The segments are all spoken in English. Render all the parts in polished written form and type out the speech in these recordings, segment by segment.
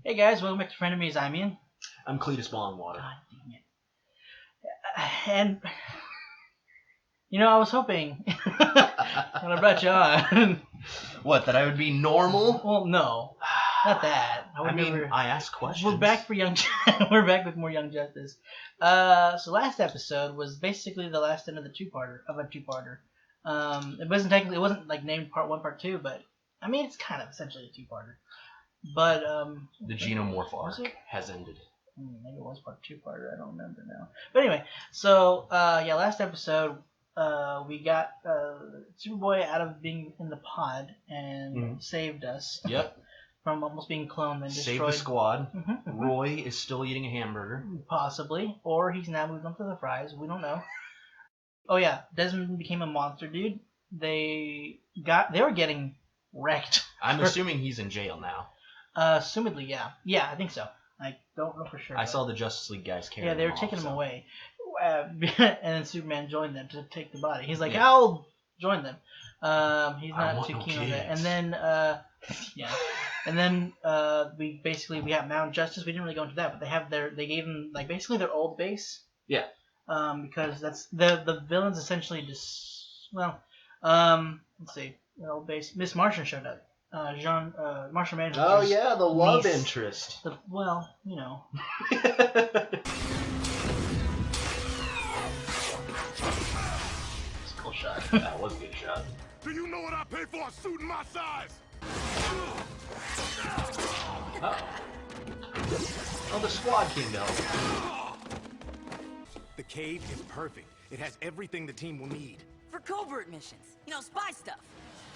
Hey guys, welcome back to Frenemies. I'm Ian. I'm Cletus Ballingwater. God dang it. And, I was hoping when I brought you on. What, that I would be normal? Well, no. Not that. I ask questions. We're back for We're back with more Young Justice. So last episode was basically the last end of a two-parter. It wasn't like named part 1, part 2, but I mean it's kind of essentially a two-parter. But the Genomorph arc has ended. Maybe it was part 2-parter. I don't remember now. But anyway, so last episode we got Superboy out of being in the pod and saved us. Yep. From almost being cloned and destroyed. Saved the squad. Roy is still eating a hamburger. Possibly, or he's now moved on to the fries. We don't know. Oh yeah, Desmond became a monster dude. They were getting wrecked. I'm assuming he's in jail now. Assumedly, yeah. Yeah, I think so. I don't know for sure. I saw the Justice League guys carrying him. Yeah, they were taking him away. And then Superman joined them to take the body. He's like, I'll join them. He's not too keen on that. And then, And then we got Mount Justice. We didn't really go into that, but they gave them like basically their old base. Yeah. Because that's the villains essentially just let's see, their old base. Miss Martian showed up. Martian Manhunter. Oh yeah, the love interest. It's a cool shot. That was a good shot. Do you know what I pay for a suit in my size? Oh, the squad came to help. The cave is perfect. It has everything the team will need. For covert missions. Spy stuff.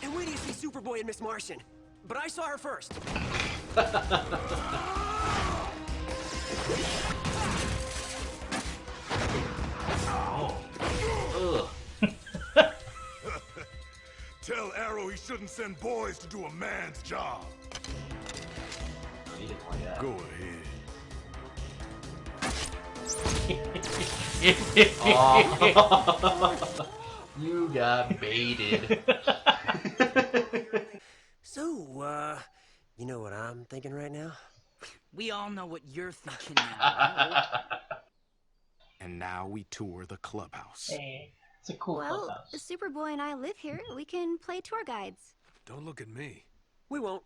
And we need to see Superboy and Miss Martian. But I saw her first. Tell Arrow he shouldn't send boys to do a man's job. He didn't like that. Go ahead. You got baited. So, you know what I'm thinking right now? We all know what you're thinking now. And now we tour the clubhouse. Hey, it's a cool clubhouse. Superboy and I live here. We can play tour guides. Don't look at me. We won't.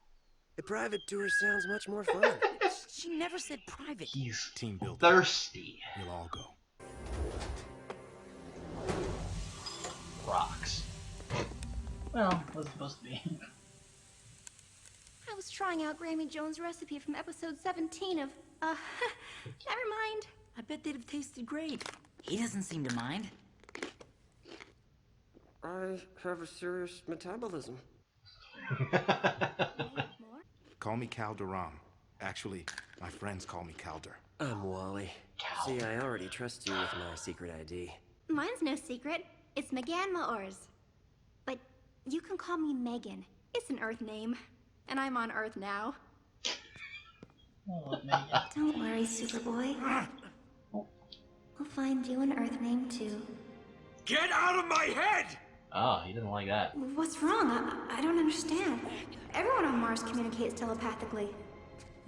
The private tour sounds much more fun. She never said private. He's team building. Thirsty. We'll all go. Rocks. Well, it was supposed to be. I was trying out Grammy Jones' recipe from episode 17 of, never mind. I bet they'd have tasted great. He doesn't seem to mind. I have a serious metabolism. Call me Calderon. Actually, my friends call me Calder. I'm Wally. See, I already trust you with my secret ID. Mine's no secret. It's Megan Maors. But you can call me Megan. It's an Earth name. And I'm on Earth now. Oh, Megan. Don't worry, Superboy. We'll find you an Earth name, too. Get out of my head! Oh, he didn't like that. What's wrong? I don't understand. Everyone on Mars communicates telepathically.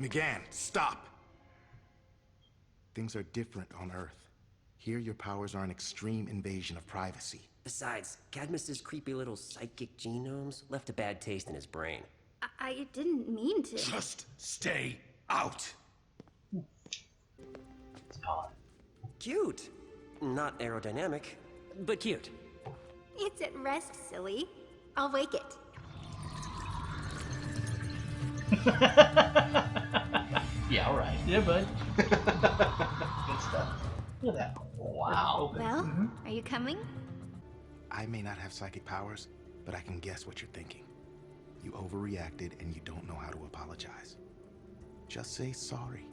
McGann, stop! Things are different on Earth. Here, your powers are an extreme invasion of privacy. Besides, Cadmus's creepy little psychic genomes left a bad taste in his brain. I didn't mean to. Just stay out! It's odd. Cute. Not aerodynamic, but cute. It's at rest, silly. I'll wake it. Yeah, all right. Yeah, bud. Good stuff. Look at that. Wow. Well, are you coming? I may not have psychic powers, but I can guess what you're thinking. You overreacted and you don't know how to apologize. Just say sorry.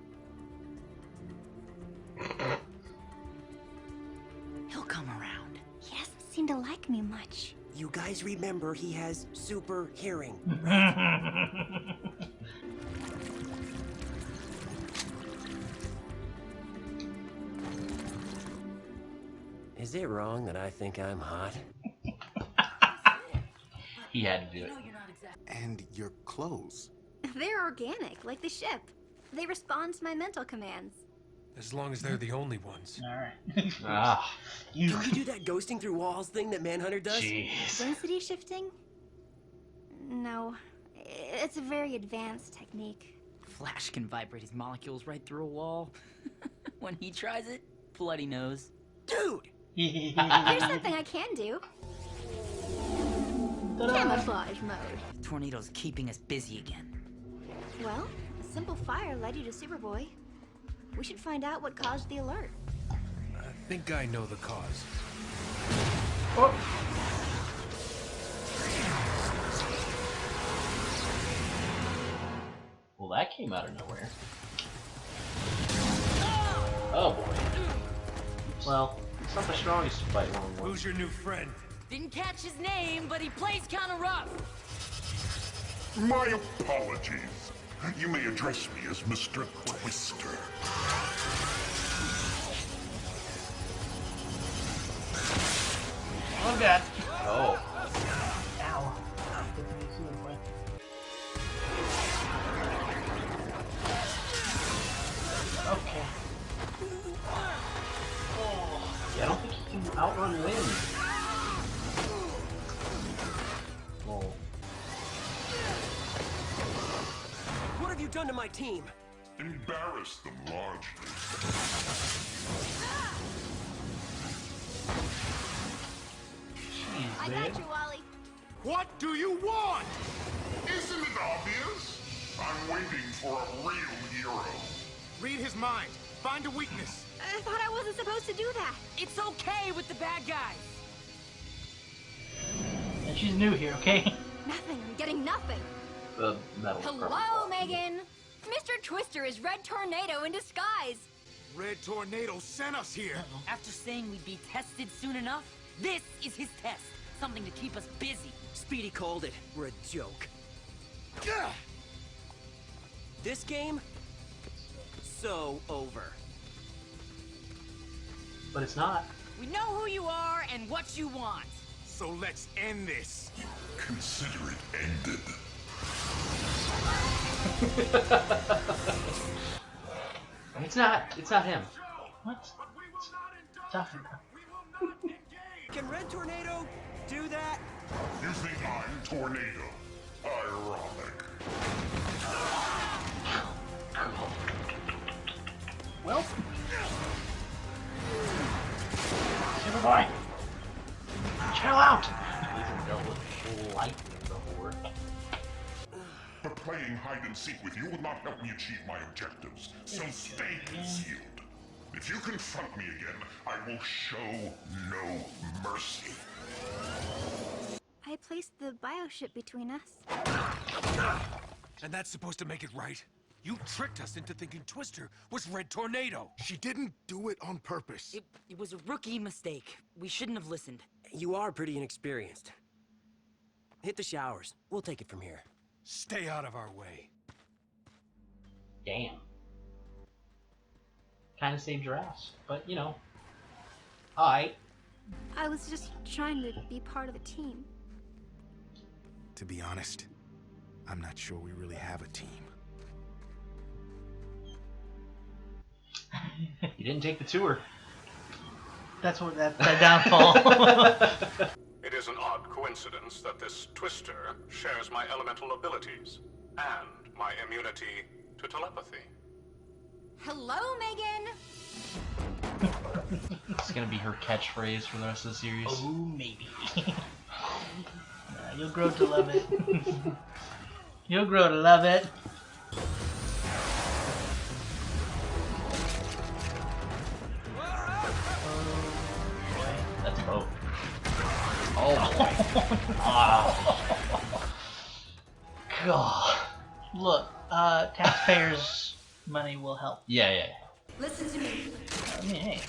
He'll come around. He doesn't seem to like me much. You guys remember he has super hearing. Is it wrong that I think I'm hot? He had to do it. And your clothes. They're organic, like the ship. They respond to my mental commands. As long as they're the only ones. Alright. Ah, Can you do that ghosting through walls thing that Manhunter does? jeez. Density shifting? No. It's a very advanced technique. Flash can vibrate his molecules right through a wall. When he tries it, bloody nose. Dude! Here's something I can do. Camouflage mode. Tornado's keeping us busy again. Well, a simple fire led you to Superboy. We should find out what caused the alert. I think I know the cause. Oh. Well, that came out of nowhere. Oh boy. Well, it's not the strongest fight one. Who's your new friend? Didn't catch his name, but he plays kinda rough. My apologies. You may address me as Mr. Twister. Oh god. Oh. Ow. Okay. Yeah, I don't think he can outrun wind. Well, What have you done to my team? Embarrass them largely. I got you, Wally. What do you want? Isn't it obvious? I'm waiting for a real hero. Read his mind. Find a weakness. I thought I wasn't supposed to do that. It's okay with the bad guys. And she's new here, okay? Nothing. I'm getting nothing. the metal. Hello, Megan. Mr. Twister is Red Tornado in disguise. Red Tornado sent us here. After saying we'd be tested soon enough, this is his test. Something to keep us busy. Speedy called it. We're a joke. This game? So over. But it's not. We know who you are and what you want. So let's end this. Consider it ended. It's not. It's not him. What? Tough. Can Red Tornado do that? You think I'm Tornado? Ironic. Well. Superboy. Chill out. He's dealt with lightning before. But playing hide and seek with you will not help me achieve my objectives, so stay concealed. If you confront me again, I will show no mercy. I placed the bioship between us. And that's supposed to make it right? You tricked us into thinking Twister was Red Tornado. She didn't do it on purpose. It was a rookie mistake. We shouldn't have listened. You are pretty inexperienced. Hit the showers. We'll take it from here. Stay out of our way. Damn. Kind of saved your ass, but you know. Alright. I was just trying to be part of the team. To be honest, I'm not sure we really have a team. You didn't take the tour. That's what that downfall. It is an odd coincidence that this Twister shares my elemental abilities and my immunity to telepathy. Hello, Megan. It's gonna be her catchphrase for the rest of the series. Oh, maybe. You'll grow to love it. You'll grow to love it. That's both. Oh boy. God. Look, taxpayers' money will help. Yeah. Listen to me, I mean, hey,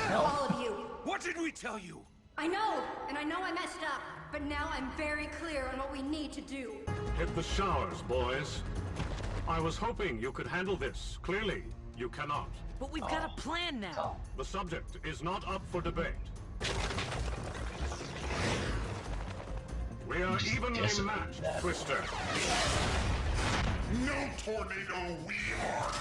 help. all of you. What did we tell you? I know, and I know I messed up, but now I'm very clear on what we need to do. Hit the showers, boys. I was hoping you could handle this. Clearly, you cannot. But we've got a plan now. The subject is not up for debate. We are evenly matched, Twister. No, Tornado, we are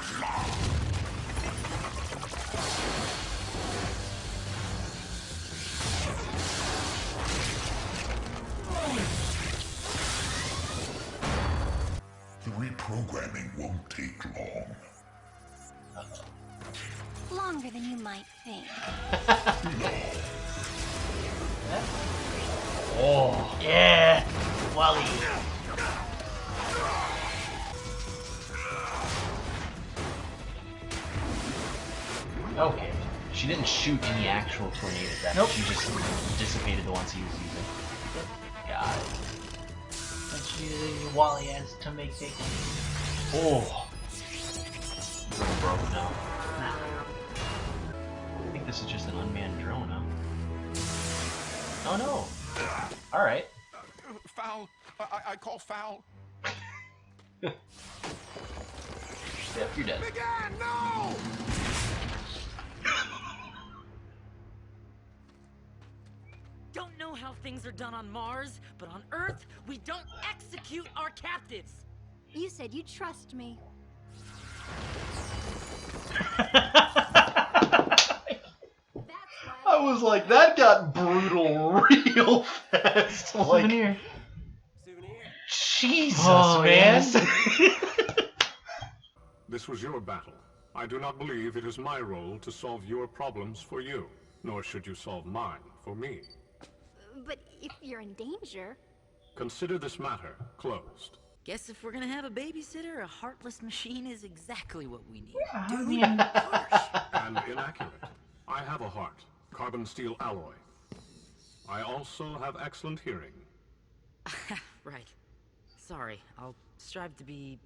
stronger than you might think. Oh. Yeah. Wally. Okay. She didn't shoot any actual tornadoes at him. Nope. She just dissipated the ones he was using. Got it. And she uses Wally as to make it. Oh. He's like broken now. I think this is just an unmanned drone, huh? Oh no. Alright. Foul. I call foul. Yep, you're dead. Again, no! Don't know how things are done on Mars, but on Earth, we don't execute our captives. You said you'd trust me. I was like, that got brutal real fast. Like, Souvenir. Jesus, Oh, man. yes. This was your battle. I do not believe it is my role to solve your problems for you, nor should you solve mine for me. But if you're in danger... Consider this matter closed. Guess if we're gonna have a babysitter, a heartless machine is exactly what we need. I mean, Harsh. And inaccurate. I have a heart, carbon steel alloy. I also have excellent hearing. Right. Sorry, I'll strive to be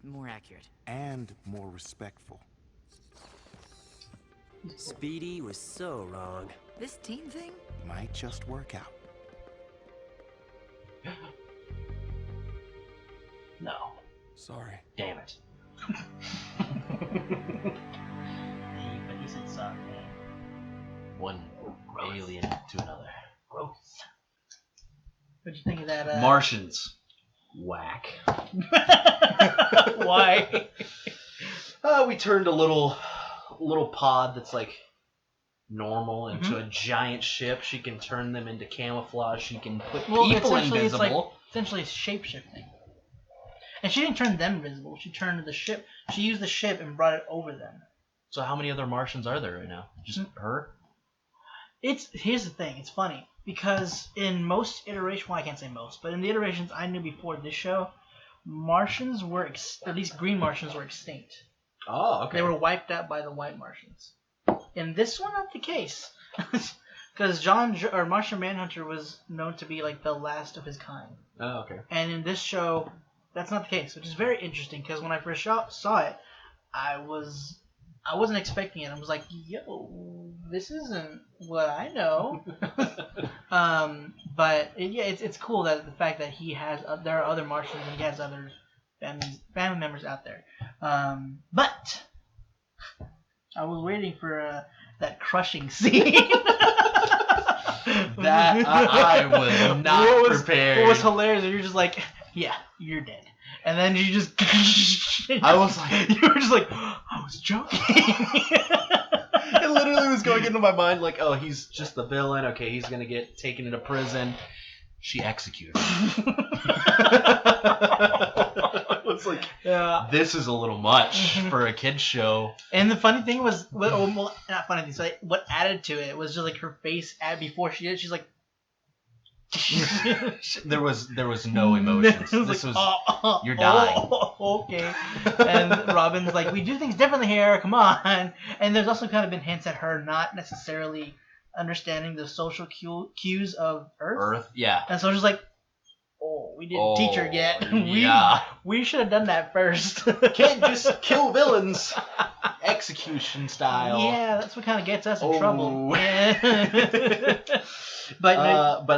more accurate. And more respectful. Speedy was so wrong. This team thing? Might just work out. No. Sorry. Damn it. but he said something. One alien to another. Gross. What'd you think of that? Martians. Whack. Why? We turned a little pod that's like normal into a giant ship. She can turn them into camouflage. She can put people essentially invisible. it's like essentially shape-shifting. And she didn't turn them invisible. She turned the ship. She used the ship and brought it over them. So how many other Martians are there right now? Just her? Here's the thing. It's funny because in most iterations, well, I can't say most, but in the iterations I knew before this show, Martians were at least green Martians were extinct. Oh, okay. They were wiped out by the white Martians. In this one, not the case, because Martian Manhunter was known to be like the last of his kind. Oh, okay. And in this show, that's not the case, which is very interesting because when I first saw it, I wasn't expecting it. I was like, yo, this isn't what I know. But it's cool that the fact that he has there are other Martians and he has other family members out there. But I was waiting for that crushing scene. That I was not prepared. What was hilarious? You're just like, yeah, you're dead. And then you just... I was like... You were just like, I was joking. It literally was going into my mind like, oh, he's just the villain. Okay, he's going to get taken into prison. She executed him. It's like, yeah. This is a little much for a kid's show. And the funny thing was... Well, not funny thing. So what added to it was just like her face before she did. She's like... There was no emotions. This was you're dying. Okay. And Robin's like, we do things differently here. Come on. And there's also kind of been hints at her not necessarily understanding the social cues of Earth. Yeah. And so she's like, oh, we didn't teach her yet. We should have done that first. Can't just kill villains. Execution style. Yeah, that's what kind of gets us in trouble. Yeah. But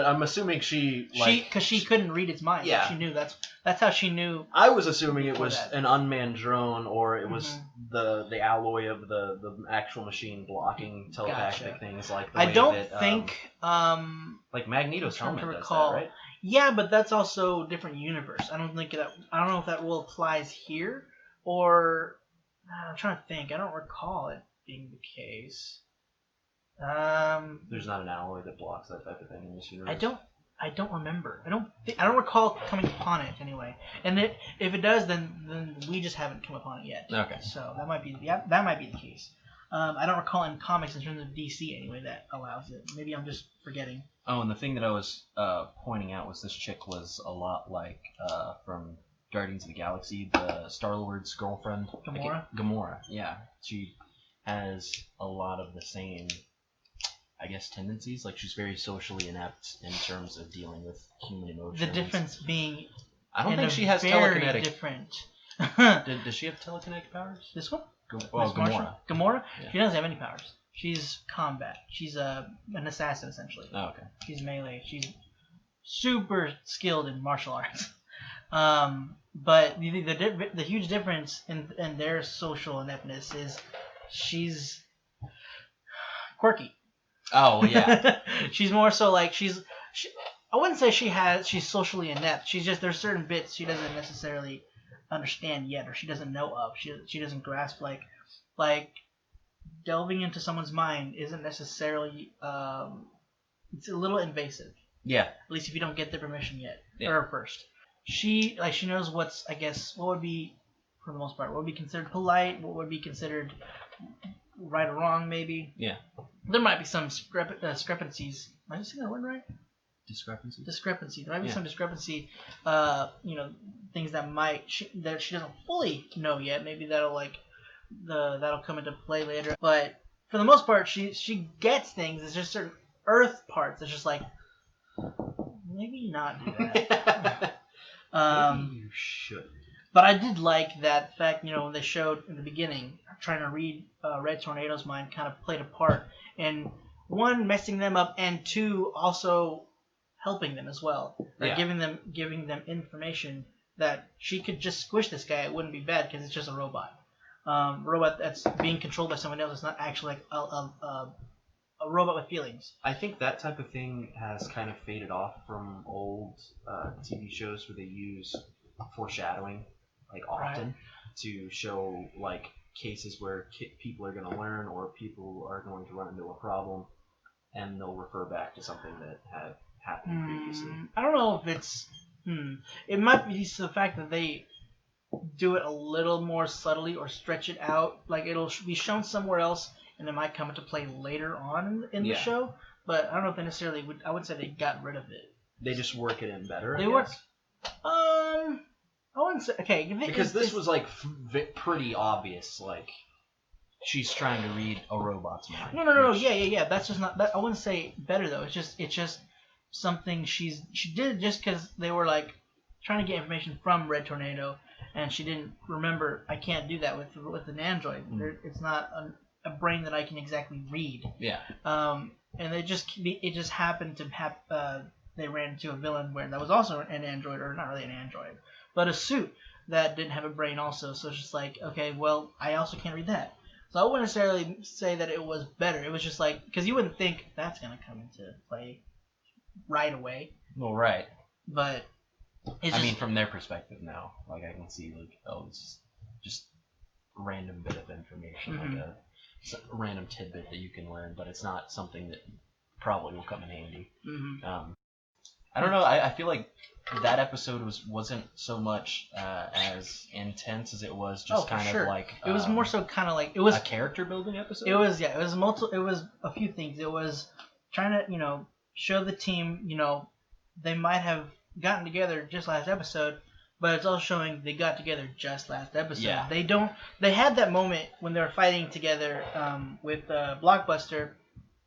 I'm assuming because she couldn't read its mind. Yeah. She knew that's how she knew. I was assuming it was an unmanned drone, or it was the alloy of the actual machine blocking telepathic things like. The I way don't that, think like Magneto's helmet does that, right? Yeah, but that's also a different universe. I don't know if that rule applies here, or I'm trying to think. I don't recall it being the case. There's not an alloy that blocks that type of thing in this universe. I don't remember. I don't recall coming upon it anyway. And if it does, then we just haven't come upon it yet. Okay. So that might be the case. I don't recall in comics in terms of DC anyway that allows it. Maybe I'm just forgetting. Oh, and the thing that I was pointing out was this chick was a lot like from Guardians of the Galaxy, the Star-Lord's girlfriend. Gamora? Gamora, yeah. She has a lot of the same, I guess, tendencies. Like, she's very socially inept in terms of dealing with human emotions. The difference being... I don't think she has telekinetic... different... Does she have telekinetic powers? This one? Gamora. Gamora? Yeah. She doesn't have any powers. She's combat. She's an assassin, essentially. Oh, okay. She's melee. She's super skilled in martial arts. But the huge difference in their social ineptness is she's quirky. Oh, yeah. She's more so like I wouldn't say she's socially inept. She's just, there's certain bits she doesn't necessarily understand yet, or she doesn't know of. She doesn't grasp, like delving into someone's mind isn't necessarily it's a little invasive. Yeah. At least if you don't get their permission yet. Yeah. Or first. She knows what's, I guess, what would be, for the most part, what would be considered polite, what would be considered right or wrong, maybe. Yeah. There might be some discrepancies. Am I just saying that word right? Discrepancy. There might be some discrepancy. Things that that she doesn't fully know yet. Maybe that'll come into play later. But for the most part, she gets things. It's just certain Earth parts. It's just like, maybe not do that. Maybe you should. But I did like that fact. When they showed in the beginning, trying to read Red Tornado's mind kind of played a part in, one, messing them up, and two, also helping them as well, or Yeah. giving them information that she could just squish this guy. It wouldn't be bad because it's just a robot. Robot that's being controlled by someone else. It's not actually like a robot with feelings. I think that type of thing has kind of faded off from old TV shows where they use foreshadowing, like, often, Right. to show, like, cases where people are going to learn or people are going to run into a problem, and they'll refer back to something that had happened previously. I don't know if it's... It might be the fact that they do it a little more subtly or stretch it out. Like, it'll be shown somewhere else, and it might come into play later on in the Yeah. show. But I don't know if they necessarily would... I wouldn't say they got rid of it. They just work it in better. They I work... guess. I wouldn't say... Okay. Because this was, like, pretty obvious. Like, she's trying to read a robot's mind. No. Yeah. That's just not... I wouldn't say better, though. It's just something she did just because they were, like, trying to get information from Red Tornado, and she didn't remember. I can't do that with an android. It's not a brain that I can exactly read. Yeah. And it just happened to have they ran into a villain where that was also an android, or not really an android, but a suit that didn't have a brain also. So it's just like, okay, well, I also can't read that. So I wouldn't necessarily say that it was better. It was just like, because you wouldn't think that's gonna come into play right away. Well, right. But it's I mean, from their perspective now, like, I can see, like, oh, it's just a random bit of information, like a random tidbit that you can learn, but it's not something that probably will come in handy. I don't know. I feel like that episode wasn't so much as intense as it was just kind of like. It was more so kind of like it was a character building episode. It was It was multiple. It was a few things. It was trying to show the team they might have gotten together just last episode, but it's also showing they got together just last episode. Yeah. They had that moment when they were fighting together with Blockbuster,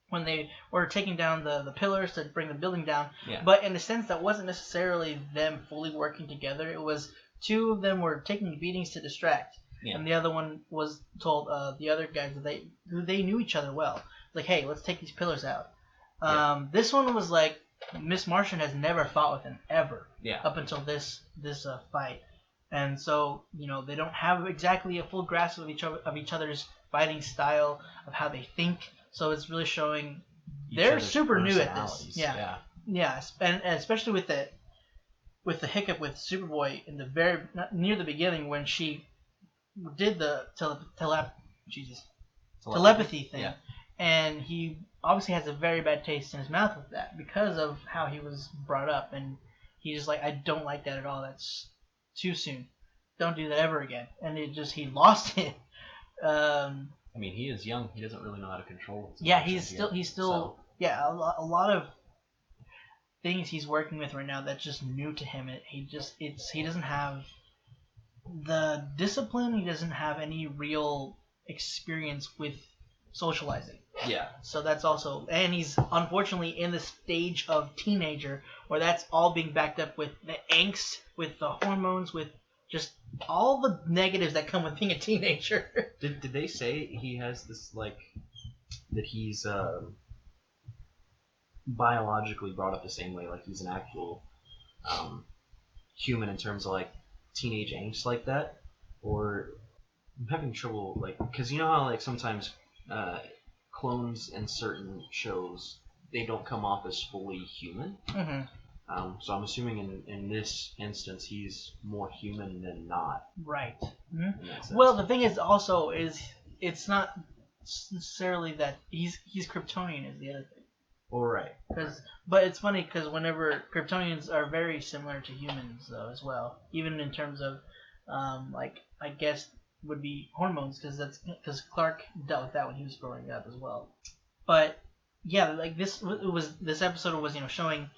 when they were taking down the pillars to bring the building down. Yeah. But in a sense, that wasn't necessarily them fully working together. It was two of them were taking beatings to distract, and the other one was told the other guys that they knew each other well. Like, hey, let's take these pillars out. This one was like, Miss Martian has never fought with him ever. Yeah. Up until this fight, and so they don't have exactly a full grasp of each other's fighting style, of how they think. So it's really showing they're super new at this. Yeah. And especially with the hiccup with Superboy in the near the beginning when she did the telepathy thing, and he obviously has a very bad taste in his mouth with that because of how he was brought up, and he's just like, I don't like that at all. That's too soon. Don't do that ever again. And he lost it. I mean, he is young. He doesn't really know how to control it. Yeah, he's still yeah, a lot of things he's working with right now that's just new to him. He doesn't have the discipline. He doesn't have any real experience with socializing. Yeah. So that's also, and he's unfortunately in the stage of teenager where that's all being backed up with the angst, with the hormones, with just all the negatives that come with being a teenager. Did they say he has this, like, that he's biologically brought up the same way, like he's an actual human in terms of like teenage angst like that? Or I'm having trouble, like, because you know how like sometimes clones in certain shows, they don't come off as fully human. Mm-hmm. So I'm assuming in this instance he's more human than not. Right. Mm-hmm. Well, the thing is also is it's not necessarily that he's Kryptonian is the other thing. All right. But it's funny because whenever Kryptonians are very similar to humans though as well, even in terms of like I guess would be hormones because Clark dealt with that when he was growing up as well. But yeah, like this episode was showing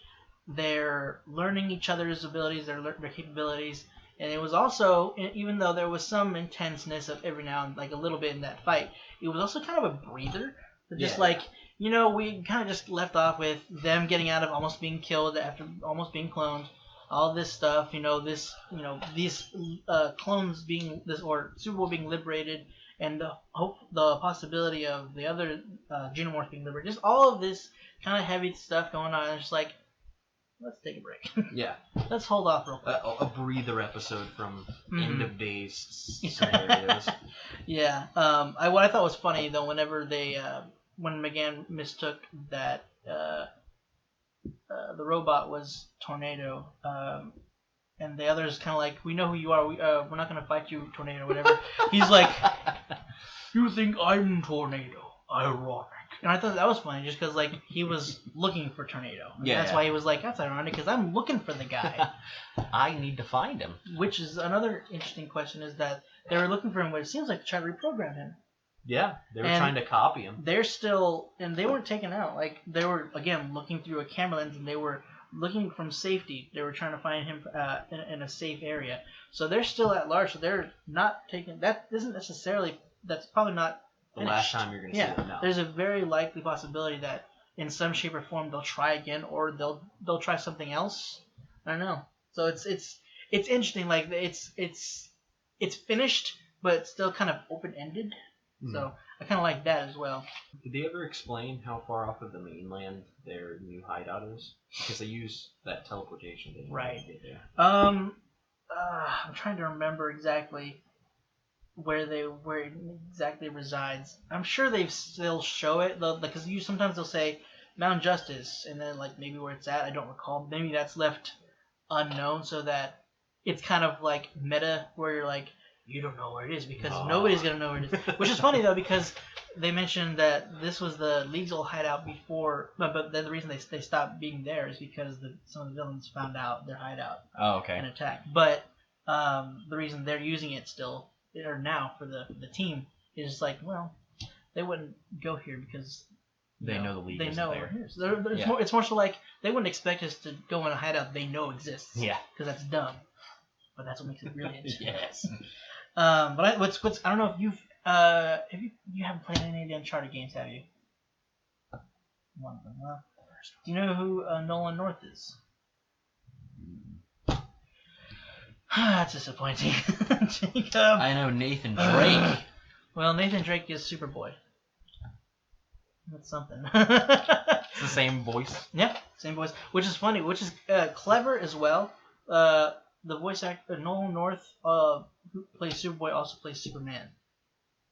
they're learning each other's abilities, their capabilities, and it was also, even though there was some intenseness of every now and like a little bit in that fight, it was also kind of a breather. Just like we kind of just left off with them getting out of almost being killed after almost being cloned. All this stuff, these clones being or Superboy being liberated, and the possibility of the other xenomorphs being liberated. Just all of this kind of heavy stuff going on. It's just like, let's take a break. Yeah. Let's hold off real quick. A breather episode from end of days scenarios. Yeah. What I thought was funny though, whenever when McGann mistook that. The robot was Tornado, and the others kind of like, we know who you are. We're not gonna fight you, Tornado, whatever. He's like, you think I'm Tornado? Ironic. And I thought that was funny, just because like he was looking for Tornado. And that's why he was like, that's ironic, because I'm looking for the guy. I need to find him. Which is another interesting question, is that they were looking for him, but it seems like to try to reprogram him. Yeah, they were trying to copy him. They're still, and they weren't taken out. Like, they were, again, looking through a camera lens, and they were looking from safety. They were trying to find him in a safe area. So they're still at large, so they're not taken. That isn't necessarily, that's probably not the last time you're going to see them now. There's a very likely possibility that in some shape or form they'll try again, or they'll try something else. I don't know. So it's interesting. Like, it's finished, but it's still kind of open-ended. So I kind of like that as well. Did they ever explain how far off of the mainland their new hideout is? Because they use that teleportation thing. Right. To get there. I'm trying to remember exactly where it exactly resides. I'm sure they still show it though, because sometimes they'll say Mount Justice, and then like maybe where it's at, I don't recall. Maybe that's left unknown, so that it's kind of like meta, where you're like, you don't know where it is because nobody's gonna know where it is. Which is funny though, because they mentioned that this was the League's old hideout before, but then the reason they stopped being there is because some of the villains found out their hideout and attacked. But the reason they're using it still or now for the team is like, well, they wouldn't go here because they know the League. They isn't know there. where it is. It's more so like they wouldn't expect us to go in a hideout they know exists. Yeah, because that's dumb. But that's what makes it really interesting. Yes. But I don't know if you haven't played any of the Uncharted games, have you? One of them, huh? Do you know who Nolan North is? That's disappointing. Jacob. I know Nathan Drake. Well, Nathan Drake is Superboy. That's something. It's the same voice. Yeah, same voice. Which is funny. Which is clever as well. The voice actor Nolan North, who plays Superboy, also plays Superman,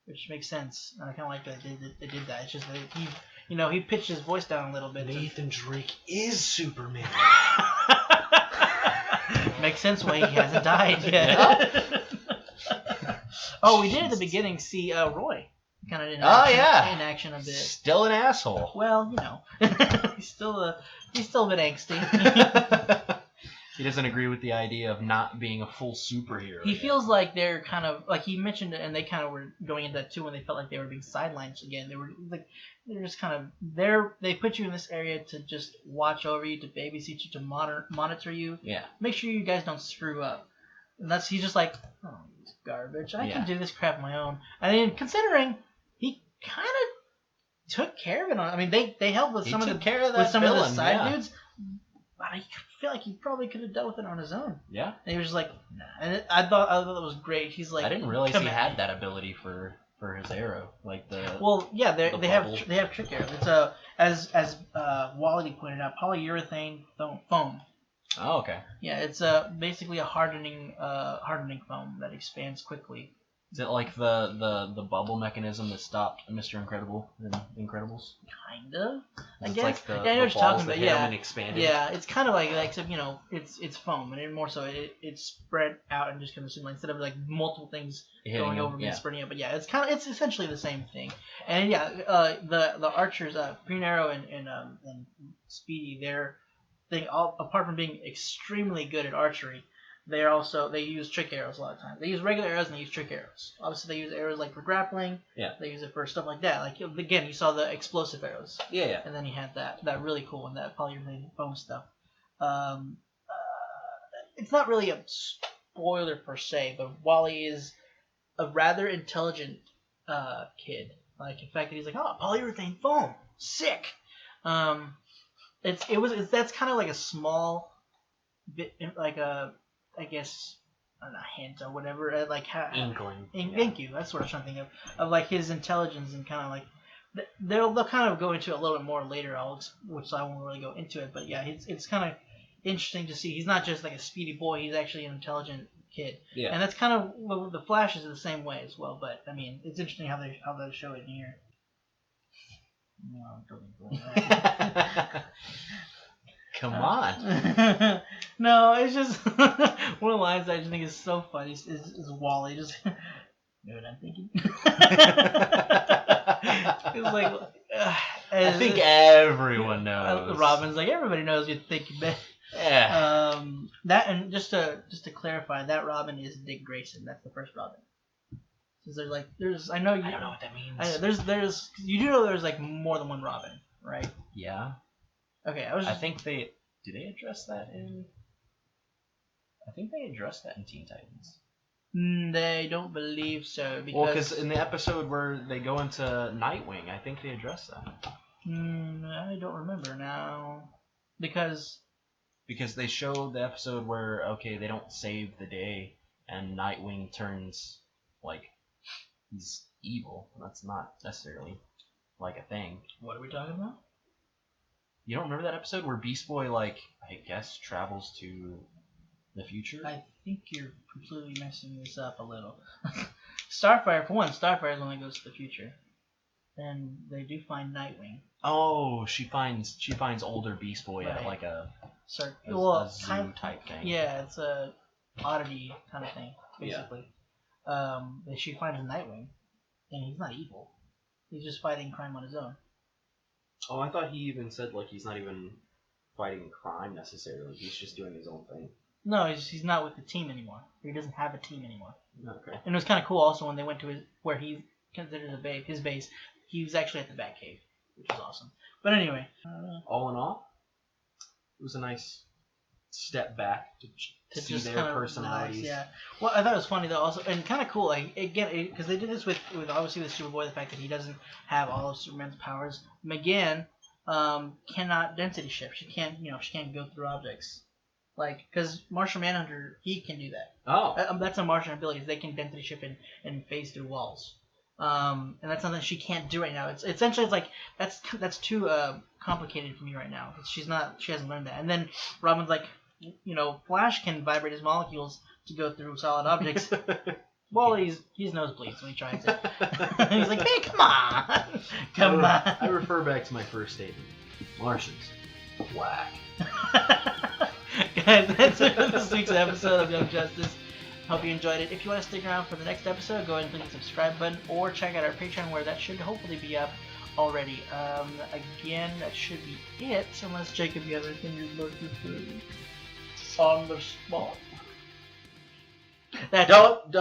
which makes sense. And I kind of like that they did that. It's just that he pitched his voice down a little bit. Nathan Drake is Superman. Makes sense why he hasn't died yet. Oh, we did at the beginning see Roy kind of in action a bit. Still an asshole. Well, he's still a bit angsty. He doesn't agree with the idea of not being a full superhero. He feels like they're kind of like he mentioned it, and they kind of were going into that too when they felt like they were being sidelined again. They were like they're just kind of there. They put you in this area to just watch over you, to babysit you, to monitor you. Yeah. Make sure you guys don't screw up. And he's just like, oh, this garbage. I can do this crap on my own. I mean, considering he kind of took care of it. I mean, they helped with some of the side dudes. But I feel like he probably could have dealt with it on his own. Yeah. And he was just like, nah. And I thought that was great. He's like, I didn't realize he had that ability for his arrow, like the. Well, yeah, they have trick arrows. It's as Wally pointed out, polyurethane foam. Oh, okay. Yeah, it's basically a hardening foam that expands quickly. Is it like the bubble mechanism that stopped Mr. Incredible in Incredibles? Kind of. I guess. Like the I know what you're talking about. Yeah. And expanded. Yeah, it's kind of like except it's foam, and more so it's spread out and just kind of instead of like multiple things going over and spreading out. But yeah, it's essentially the same thing. And yeah, the archers, Green Arrow and Speedy, apart from being extremely good at archery. They use trick arrows a lot of times. They use regular arrows and they use trick arrows. Obviously, they use arrows like for grappling. Yeah. They use it for stuff like that. Like again, you saw the explosive arrows. Yeah. And then you had that really cool one, that polyurethane foam stuff. It's not really a spoiler per se, but Wally is a rather intelligent kid. Like in fact, that he's like, oh, polyurethane foam, sick. That's kind of like a small bit, like a. I guess a hint or whatever, like inkling. Thank you. That's what I was trying to think of like his intelligence and kind of like they'll kind of go into it a little bit more later. Which I won't really go into it, but yeah, it's kind of interesting to see. He's not just like a speedy boy; he's actually an intelligent kid. Yeah. And that's kind of the Flash is the same way as well. But I mean, it's interesting how they show it in here. No, don't that. Come on. No, it's just one of the lines I just think is so funny is Wally just you know what I'm thinking. It's like I think everyone knows. Robin's like everybody knows you're thinking that. Yeah. That and just to clarify, that Robin is Dick Grayson. That's the first Robin. So I don't know what that means. I know, there's you do know there's like more than one Robin, right? Yeah. Okay, I think they address that in. I think they addressed that in Teen Titans. They don't believe so because in the episode where they go into Nightwing, I think they address that. I don't remember now because they show the episode where they don't save the day and Nightwing turns like he's evil. That's not necessarily like a thing. What are we talking about? You don't remember that episode where Beast Boy, I guess, travels to the future? I think you're completely messing this up a little. Starfire, for one, Starfire is the one that goes to the future. And they do find Nightwing. Oh, she finds older Beast Boy at like a zoo type thing. Yeah, it's a oddity kind of thing, basically. Yeah. She finds Nightwing, and he's not evil. He's just fighting crime on his own. Oh, I thought he even said he's not even fighting crime necessarily. He's just doing his own thing. No, he's not with the team anymore. He doesn't have a team anymore. Okay. And it was kind of cool also when they went to where he considered his base. He was actually at the Batcave, which was awesome. But anyway, all in all, it was a nice step back to see their personalities. Nice, yeah. Well, I thought it was funny though, also, and kind of cool. Because they did this with obviously with Superboy, the fact that he doesn't have all of Superman's powers. McGann cannot density shift. She can't go through objects. Because Martian Manhunter, he can do that. Oh. That's a Martian ability. They can density shift and phase through walls. And that's something she can't do right now. It's essentially that's too complicated for me right now. She hasn't learned that. And then Robin's like, Flash can vibrate his molecules to go through solid objects. Wally's nosebleeds when he tries it. He's like, hey, come on. I refer back to my first statement. Martians, whack. Guys, that's it for this week's episode of Young Justice. Hope you enjoyed it. If you want to stick around for the next episode, go ahead and click the subscribe button or check out our Patreon where that should hopefully be up already. Again, that should be it. Unless Jacob, you have anything you'd like to say? On the spot. That's Don't